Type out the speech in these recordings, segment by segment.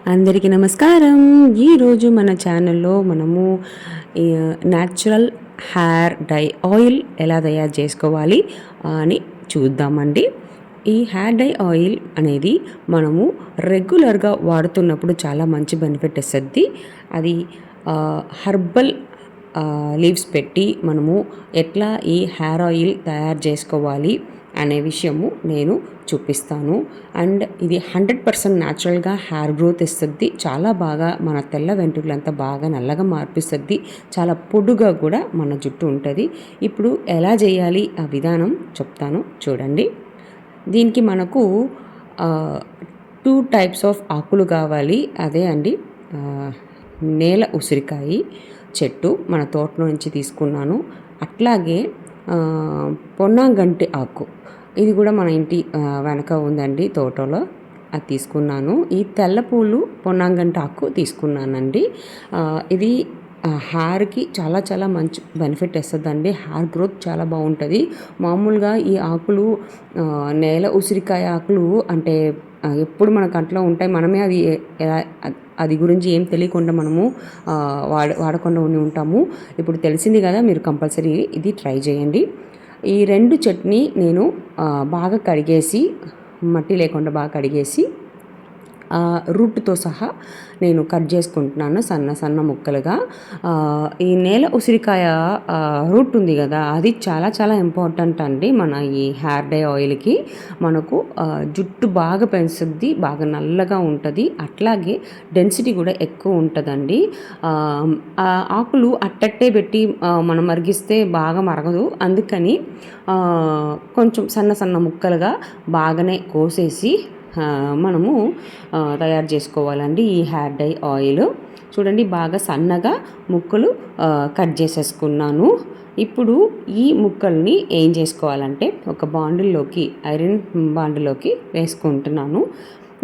అందరికీ నమస్కారం. ఈరోజు మన ఛానల్లో మనము న్యాచురల్ హెయిర్ డై ఆయిల్ ఎలా తయారు చేసుకోవాలి అని చూద్దామండి. ఈ హెయిర్ డై ఆయిల్ అనేది మనము రెగ్యులర్గా వాడుతున్నప్పుడు చాలా మంచి బెనిఫిట్ ఇస్తుంది. అది హర్బల్ లీవ్స్ పెట్టి మనము ఎట్లా ఈ హెయిర్ ఆయిల్ తయారు చేసుకోవాలి అనే విషయము నేను చూపిస్తాను. అండ్ ఇది 100% న్యాచురల్గా హెయిర్ గ్రోత్ ఇస్తుంది. చాలా బాగా మన తెల్ల వెంట్రుకలంతా బాగా నల్లగా మార్పిస్తుంది. చాలా పొడుగా కూడా మన జుట్టు ఉంటుంది. ఇప్పుడు ఎలా చేయాలి ఆ విధానం చెప్తాను చూడండి. దీనికి మనకు 2 టైప్స్ ఆఫ్ ఆకులు కావాలి. అదే అండి నేల ఉసిరికాయ చెట్టు మన తోటలో నుంచి తీసుకున్నాను. అట్లాగే పొన్నాంగంటి ఆకు, ఇది కూడా మన ఇంటి వెనక ఉందండి తోటలో, అది తీసుకున్నాను. ఈ తెల్ల పూలు పొన్నాంగంటి ఆకు తీసుకున్నానండి. ఇది హెయిర్కి చాలా చాలా మంచి బెనిఫిట్ ఇస్తుందండి. హెయిర్ గ్రోత్ చాలా బాగుంటుంది. మామూలుగా ఈ ఆకులు నేల ఉసిరికాయ ఆకులు అంటే ఎప్పుడు మన కంట్లో ఉంటాయి. మనమే అది గురించి ఏం తెలియకుండా మనము వాడకుండా ఉంటాము. ఇప్పుడు తెలిసింది కదా, మీరు కంపల్సరీ ఇది ట్రై చేయండి. ఈ 2 చట్నీ నేను బాగా కడిగేసి, మట్టి లేకుండా బాగా కడిగేసి రూట్తో సహా నేను కట్ చేసుకుంటున్నాను సన్న సన్న ముక్కలుగా. ఈ నేల ఉసిరికాయ రూట్ ఉంది కదా, అది చాలా చాలా ఇంపార్టెంట్ అండి మన ఈ హెయిర్ డై ఆయిల్కి. మనకు జుట్టు బాగా పెంచుతుంది, బాగా నల్లగా ఉంటుంది. అట్లాగే డెన్సిటీ కూడా ఎక్కువ ఉంటుందండి. ఆకులు అట్టట్టే పెట్టి మనం మరిగిస్తే బాగా మరగదు. అందుకని కొంచెం సన్న సన్న ముక్కలుగా బాగానే కోసేసి మనము తయారు చేసుకోవాలండి ఈ హెయిర్ డై ఆయిల్. చూడండి, బాగా సన్నగా ముక్కలు కట్ చేసేసుకున్నాను. ఇప్పుడు ఈ ముక్కల్ని ఏం చేసుకోవాలంటే ఒక బాండిల్లోకి, ఐరన్ బాండిల్లోకి వేసుకుంటున్నాను.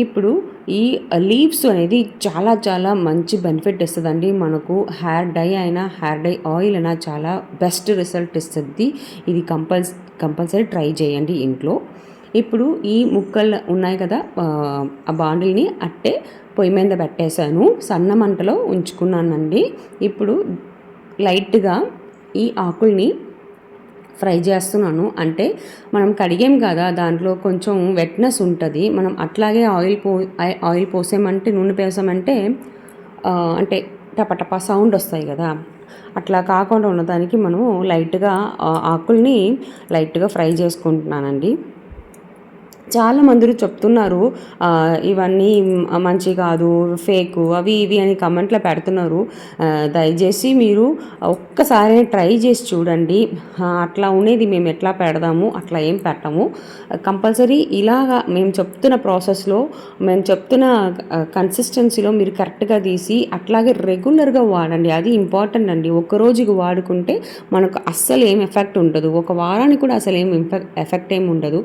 ఇప్పుడు ఈ లీవ్స్ అనేది చాలా చాలా మంచి బెనిఫిట్ ఇస్తుందండి మనకు. హెయిర్ డై అయినా హెయిర్ డై ఆయిల్ అయినా చాలా బెస్ట్ రిజల్ట్ ఇస్తుంది. ఇది కంపల్సరీ ట్రై చేయండి ఇంట్లో. ఇప్పుడు ఈ ముక్కలు ఉన్నాయి కదా, ఆ బాండిల్ని అట్టే పొయ్యి మీద పెట్టేశాను, సన్న మంటలో ఉంచుకున్నానండి. ఇప్పుడు లైట్గా ఈ ఆకుల్ని ఫ్రై చేస్తున్నాను. అంటే మనం కడిగాం కదా, దాంట్లో కొంచెం వెట్నెస్ ఉంటుంది. మనం అట్లాగే ఆయిల్ పోసామంటే, నూనె పోసామంటే అంటే టపటపా సౌండ్ వస్తాయి కదా, అట్లా కాకుండా ఉన్నదానికి మనము లైట్గా ఆకుల్ని లైట్గా ఫ్రై చేసుకుంటున్నానండి. చాలామంది చెప్తున్నారు ఇవన్నీ మంచి కాదు, ఫేకు, అవి ఇవి అని కమెంట్లో పెడుతున్నారు. దయచేసి మీరు ఒక్కసారి ట్రై చేసి చూడండి. అట్లా ఉండేది మేము ఎట్లా పెడదాము, అట్లా ఏం పెట్టము. కంపల్సరీ ఇలాగా మేము చెప్తున్న ప్రాసెస్లో, మేము చెప్తున్న కన్సిస్టెన్సీలో మీరు కరెక్ట్గా తీసి అట్లాగే రెగ్యులర్గా వాడండి. అది ఇంపార్టెంట్ అండి. ఒక రోజుకి వాడుకుంటే మనకు అస్సలు ఏం ఎఫెక్ట్ ఉండదు. ఒక వారానికి కూడా అసలు ఏం ఎఫెక్ట్ ఏమి ఉండదు.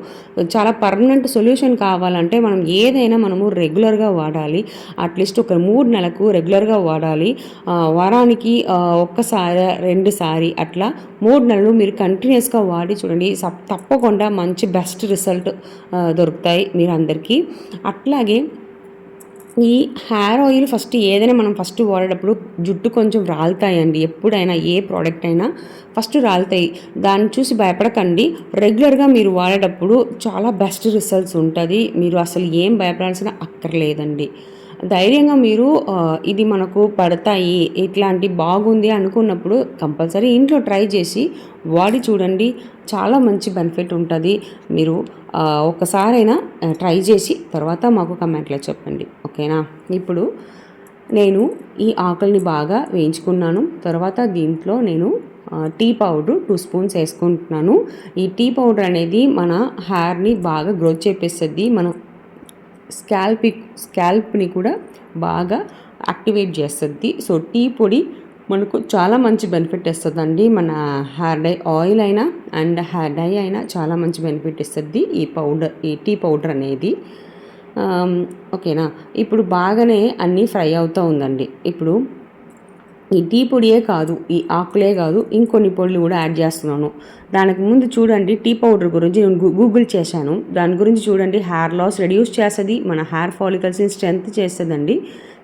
చాలా పర్మనెంట్ సొల్యూషన్ కావాలంటే మనం ఏదైనా మనము రెగ్యులర్గా వాడాలి. అట్లీస్ట్ ఒక 3 నెలలకు రెగ్యులర్గా వాడాలి. వారానికి ఒక్కసారి 2 సారి అట్లా 3 నెలలు మీరు కంటిన్యూస్గా వాడి చూడండి. తప్పకుండా మంచి బెస్ట్ రిజల్ట్ దొరుకుతాయి మీరు అందరికీ. అట్లాగే ఈ హెయిర్ ఆయిల్ ఏదైనా మనం ఫస్ట్ వాడేటప్పుడు జుట్టు కొంచెం రాలుతాయండి. ఎప్పుడైనా ఏ ప్రోడక్ట్ అయినా ఫస్ట్ రాలుతాయి. దాన్ని చూసి భయపడకండి. రెగ్యులర్గా మీరు వాడేటప్పుడు చాలా బెస్ట్ రిజల్ట్స్ ఉంటుంది. మీరు అసలు ఏం భయపడాల్సిన అక్కర్లేదండి. ధైర్యంగా మీరు ఇది మనకు పడతాయి, ఇట్లాంటి బాగుంది అనుకున్నప్పుడు కంపల్సరీ ఇంట్లో ట్రై చేసి వాడి చూడండి. చాలా మంచి బెనిఫిట్ ఉంటుంది. మీరు ఒక్కసారైనా ట్రై చేసి తర్వాత మాకు కమెంట్లో చెప్పండి, ఓకేనా? ఇప్పుడు నేను ఈ ఆకుల్ని బాగా వేయించుకున్నాను. తర్వాత దీంట్లో నేను టీ పౌడర్ 2 స్పూన్స్ వేసుకుంటున్నాను. ఈ టీ పౌడర్ అనేది మన హెయిర్ని బాగా గ్రోత్ చేపిస్తుంది. మన స్కాల్ప్ని కూడా బాగా యాక్టివేట్ చేస్తుంది. సో టీ పొడి మనకు చాలా మంచి బెనిఫిట్ ఇస్తుందండి. మన హెయిర్ డై ఆయిల్ అయినా అండ్ హెయిర్ డై అయినా చాలా మంచి బెనిఫిట్ ఇస్తుంది ఈ టీ పౌడర్ అనేది. ఓకేనా? ఇప్పుడు బాగానే అన్నీ ఫ్రై అవుతూ ఉందండి. ఇప్పుడు ఈ టీ పొడియే కాదు, ఈ ఆకులే కాదు, ఇంకొన్ని పొడులు కూడా యాడ్ చేస్తున్నాను. దానికి ముందు చూడండి టీ పౌడర్ గురించి నేను గూగుల్ చేశాను. దాని గురించి చూడండి, హెయిర్ లాస్ రెడ్యూస్ చేస్తుంది, మన హెయిర్ ఫాలికల్స్ని స్ట్రెంత్ చేస్తుందండి.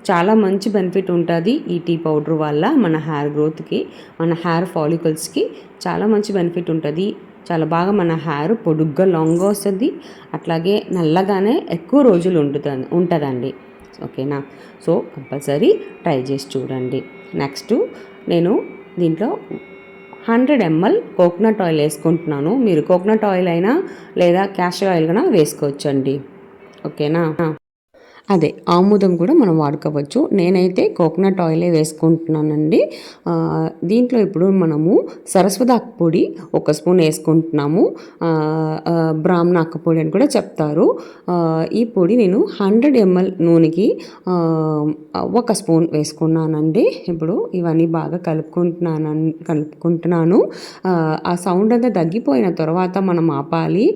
చాలా మంచి బెనిఫిట్ ఉంటుంది ఈ టీ పౌడర్ వల్ల మన హెయిర్ గ్రోత్కి, మన హెయిర్ ఫాలికల్స్కి చాలా మంచి బెనిఫిట్ ఉంటుంది. చాలా బాగా మన హెయిర్ పొడుగ్గా లాంగ్గా వస్తుంది, అట్లాగే నల్లగానే ఎక్కువ రోజులు ఉంటుందండి. ఓకేనా? సో కంపల్సరీ ట్రై చేసి చూడండి. నెక్స్ట్ నేను దీంట్లో 100 ml కోకోనట్ ఆయిల్ వేసుకుంటున్నాను. మీరు కోకోనట్ ఆయిల్ అయినా లేదా క్యాస్టర్ ఆయిల్ అయినా వేసుకోవచ్చండి. ఓకేనా? అదే ఆముదం కూడా మనం వాడుకోవచ్చు. నేనైతే కోకోనట్ ఆయిలే వేసుకుంటున్నానండి. దీంట్లో ఇప్పుడు మనము సరస్వతి పొడి 1 స్పూన్ వేసుకుంటున్నాము. బ్రాహ్మణ పొడి అని కూడా చెప్తారు. ఈ పొడి నేను 100 ml నూనెకి 1 స్పూన్ వేసుకున్నానండి. ఇప్పుడు ఇవన్నీ బాగా కలుపుకుంటున్నాను. ఆ సౌండ్ అంతా తగ్గిపోయిన తర్వాత మనం ఆపాలి.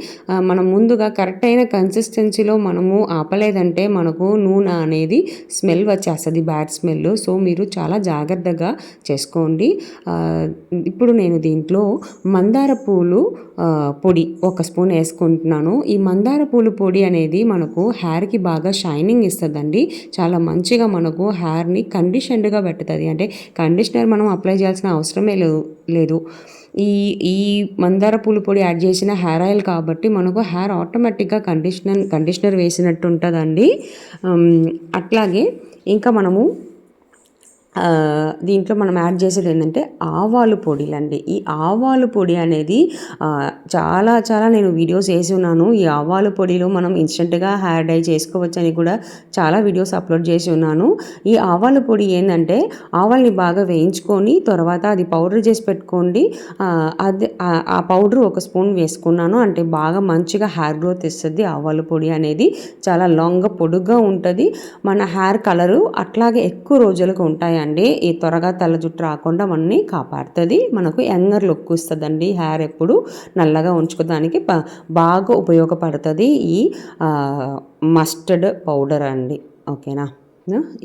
మనం ముందుగా కరెక్ట్ అయిన కన్సిస్టెన్సీలో మనము ఆపలేదంటే మనకు నూనె అనేది స్మెల్ వచ్చేస్తుంది, బ్యాడ్ స్మెల్. సో మీరు చాలా జాగ్రత్తగా చేసుకోండి. ఇప్పుడు నేను దీంట్లో మందార పూలు పొడి 1 స్పూన్ వేసుకుంటున్నాను. ఈ మందార పూలు పొడి అనేది మనకు హెయిర్కి బాగా షైనింగ్ ఇస్తుందండి. చాలా మంచిగా మనకు హెయిర్ని కండిషన్డ్గా పెట్టుతుంది. అంటే కండిషనర్ మనం అప్లై చేయాల్సిన అవసరమే లేదు. ఈ ఈ మందార పూల పొడి యాడ్ చేసిన హెయిర్ ఆయిల్ కాబట్టి మనకు హెయిర్ ఆటోమేటిక్గా కండిషనర్ వేసినట్టు ఉంటుందండి. అట్లాగే ఇంకా మనము దీంట్లో మనం యాడ్ చేసేది ఏంటంటే ఆవాలు పొడిలండి. ఈ ఆవాలు పొడి అనేది చాలా నేను వీడియోస్ వేసి ఉన్నాను. ఈ ఆవాలు పొడిలో మనం ఇన్స్టెంట్గా హెయిర్ డై చేసుకోవచ్చు అని కూడా చాలా వీడియోస్ అప్లోడ్ చేసి ఉన్నాను. ఈ ఆవాల పొడి ఏంటంటే ఆవాల్ని బాగా వేయించుకొని తర్వాత అది పౌడర్ చేసి పెట్టుకోండి. అది ఆ పౌడర్ 1 స్పూన్ వేసుకున్నాను. అంటే బాగా మంచిగా హెయిర్ గ్రోత్ ఇస్తుంది. ఆవాల పొడి అనేది చాలా లాంగ్గా పొడుగ్గా ఉంటుంది. మన హెయిర్ కలరు అట్లాగే ఎక్కువ రోజులకు ఉంటాయి అండి. ఈ త్వరగా తెల్ల జుట్టు రాకుండా మనని కాపాడుతుంది. మనకు యంగర్ లుక్ ఇస్తుందండి. హెయిర్ ఎప్పుడు నల్లగా ఉంచుకోవడానికి బాగా ఉపయోగపడుతుంది ఈ మస్టర్డ్ పౌడర్ అండి. ఓకేనా?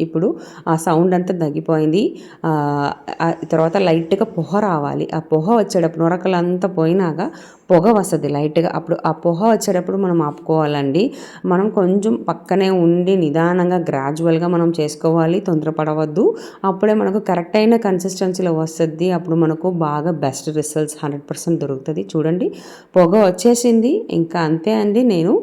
ఇప్పుడు ఆ సౌండ్ అంతా తగ్గిపోయింది. తర్వాత లైట్గా పొగ రావాలి. ఆ పొగ వచ్చేటప్పుడు నొరకలంతా పోయినాక పొగ వస్తుంది లైట్గా. అప్పుడు ఆ పొగ వచ్చేటప్పుడు మనం ఆపుకోవాలండి. మనం కొంచెం పక్కనే ఉండి నిదానంగా గ్రాడ్యువల్గా మనం చేసుకోవాలి, తొందరపడవద్దు. అప్పుడే మనకు కరెక్ట్ అయిన కన్సిస్టెన్సీలో వస్తుంది. అప్పుడు మనకు బాగా బెస్ట్ రిజల్ట్స్ 100% దొరుకుతుంది. చూడండి పొగ వచ్చేసింది. ఇంకా అంతే అండి. నేను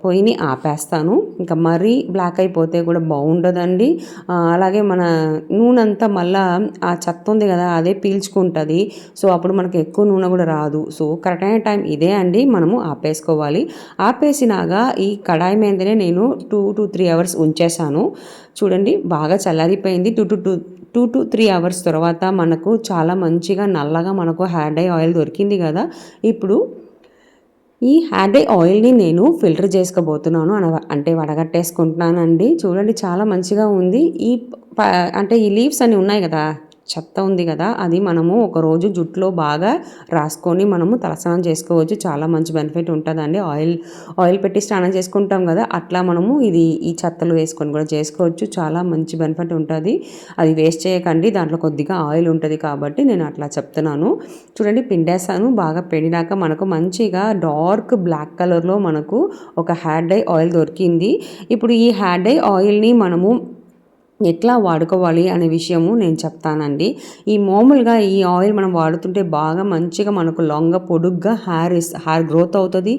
పొయ్యిని ఆపేస్తాను. ఇంకా మరీ బ్లాక్ అయిపోతే కూడా బాగుండదండి. అలాగే మన నూనె అంతా మళ్ళా ఆ చెత్త ఉంది కదా అదే పీల్చుకుంటుంది. సో అప్పుడు మనకు ఎక్కువ నూనె కూడా రాదు. సో కరెక్ట్ అయిన టైం ఇదే అండి. మనము ఆపేసుకోవాలి. ఆపేసినాగా ఈ కడాయి మీదనే నేను 2 to 3 hours ఉంచేసాను. చూడండి బాగా చల్లారిపోయింది. 2 to 3 hours తర్వాత మనకు చాలా మంచిగా నల్లగా మనకు హెయిర్ డై ఆయిల్ దొరికింది కదా. ఇప్పుడు ఈ హెయిర్ డై ఆయిల్ని నేను ఫిల్టర్ చేసుకోబోతున్నాను, అంటే వడగట్టేసుకుంటున్నానండి. చూడండి చాలా మంచిగా ఉంది. అంటే ఈ లీవ్స్ అన్నీ ఉన్నాయి కదా, చెత్త ఉంది కదా, అది మనము ఒకరోజు జుట్టులో బాగా రాసుకొని మనము తలస్నానం చేసుకోవచ్చు. చాలా మంచి బెనిఫిట్ ఉంటుందండి. ఆయిల్ పెట్టి స్నానం చేసుకుంటాం కదా, అట్లా మనము ఈ చెత్తలు వేసుకొని కూడా చేసుకోవచ్చు. చాలా మంచి బెనిఫిట్ ఉంటుంది. అది వేస్ట్ చేయకండి, దాంట్లో కొద్దిగా ఆయిల్ ఉంటుంది కాబట్టి నేను అట్లా చెప్తున్నాను. చూడండి పిండేసాను. బాగా పిండినాక మనకు మంచిగా డార్క్ బ్లాక్ కలర్లో మనకు ఒక హెయిర్ డై ఆయిల్ దొరికింది. ఇప్పుడు ఈ హెయిర్ డై ఆయిల్ని మనము ఎట్లా వాడుకోవాలి అనే విషయము నేను చెప్తానండి. మామూలుగా ఈ ఆయిల్ మనం వాడుతుంటే బాగా మంచిగా మనకు లాంగ్గా పొడుగ్గా హెయిర్ గ్రోత్ అవుతుంది.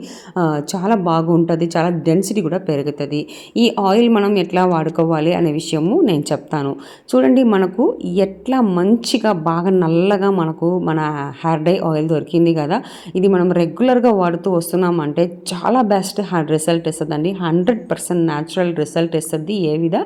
చాలా బాగుంటుంది. చాలా డెన్సిటీ కూడా పెరుగుతుంది. ఈ ఆయిల్ మనం ఎట్లా వాడుకోవాలి అనే విషయము నేను చెప్తాను. చూడండి మనకు ఎట్లా మంచిగా బాగా నల్లగా మనకు మన హెయిర్ డై ఆయిల్ దొరికింది కదా. ఇది మనం రెగ్యులర్గా వాడుతూ వస్తున్నామంటే చాలా బెస్ట్ హెయిర్ రిజల్ట్ ఇస్తుందండి. 100% న్యాచురల్ రిజల్ట్ ఇస్తుంది. ఏ విధ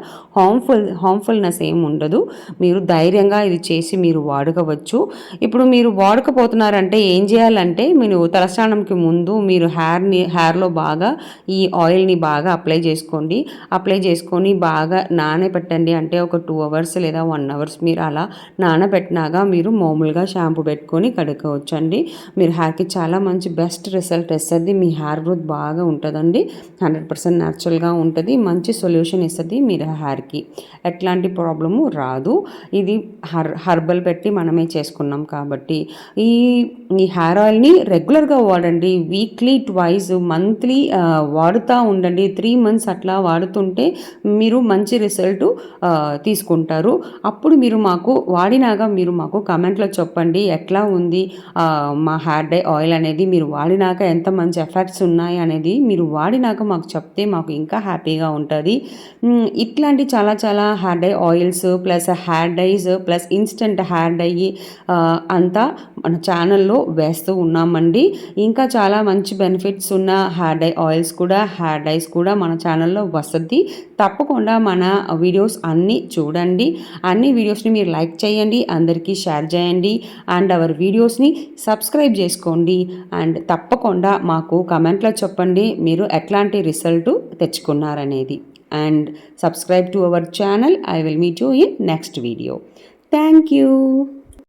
హార్మ్ఫుల్నెస్ ఏమి ఉండదు. మీరు ధైర్యంగా ఇది చేసి మీరు వాడుకోవచ్చు. ఇప్పుడు మీరు వాడకపోతున్నారంటే ఏం చేయాలంటే, మీరు తలస్నానంకి ముందు మీరు హెయిర్లో బాగా ఈ ఆయిల్ని బాగా అప్లై చేసుకోండి. అప్లై చేసుకొని బాగా నానబెట్టండి. అంటే ఒక 2 hours లేదా 1 hour మీరు అలా నానబెట్టినాక మీరు మామూలుగా షాంపూ పెట్టుకొని కడుక్కోవచ్చు అండి. మీరు హెయిర్కి చాలా మంచి బెస్ట్ రిజల్ట్ ఇస్తుంది. మీ హెయిర్ గ్రోత్ బాగా ఉంటుందండి. 100% న్యాచురల్గా ఉంటుంది. మంచి సొల్యూషన్ ఇస్తుంది మీరు హెయిర్కి. ఎట్లాంటి ప్రాబ్లము రాదు. ఇది హర్బల్ పెట్టి మనమే చేసుకున్నాం కాబట్టి ఈ ఈ హెయిర్ ఆయిల్ని రెగ్యులర్గా వాడండి. వీక్లీ ట్వైస్ మంత్లీ వాడుతూ ఉండండి. 3 మంత్స్ అట్లా వాడుతుంటే మీరు మంచి రిజల్ట్ తీసుకుంటారు. అప్పుడు మీరు మాకు వాడినాక మీరు మాకు కమెంట్లో చెప్పండి ఎట్లా ఉంది మా హెయిర్ డై ఆయిల్ అనేది, మీరు వాడినాక ఎంత మంచి ఎఫెక్ట్స్ ఉన్నాయి అనేది మీరు వాడినాక మాకు చెప్తే మాకు ఇంకా హ్యాపీగా ఉంటుంది. ఇట్లాంటి చాలా చాలా hair dye oils plus hair dyes plus instant hair dye అంతా మన ఛానల్లో వేస్తూ ఉన్నామండి. ఇంకా చాలా మంచి బెనిఫిట్స్ ఉన్న హెయిర్ డై ఆయిల్స్ కూడా హెయిర్ డైస్ కూడా మన ఛానల్లో వస్తుంది. తప్పకుండా మన వీడియోస్ అన్నీ చూడండి. అన్ని వీడియోస్ని మీరు లైక్ చేయండి, అందరికీ షేర్ చేయండి అండ్ అవర్ వీడియోస్ని సబ్స్క్రైబ్ చేసుకోండి. అండ్ తప్పకుండా మాకు కమెంట్లో చెప్పండి మీరు ఎట్లాంటి రిజల్ట్ తెచ్చుకున్నారనేది. And subscribe to our channel. I will meet you in next video. Thank you.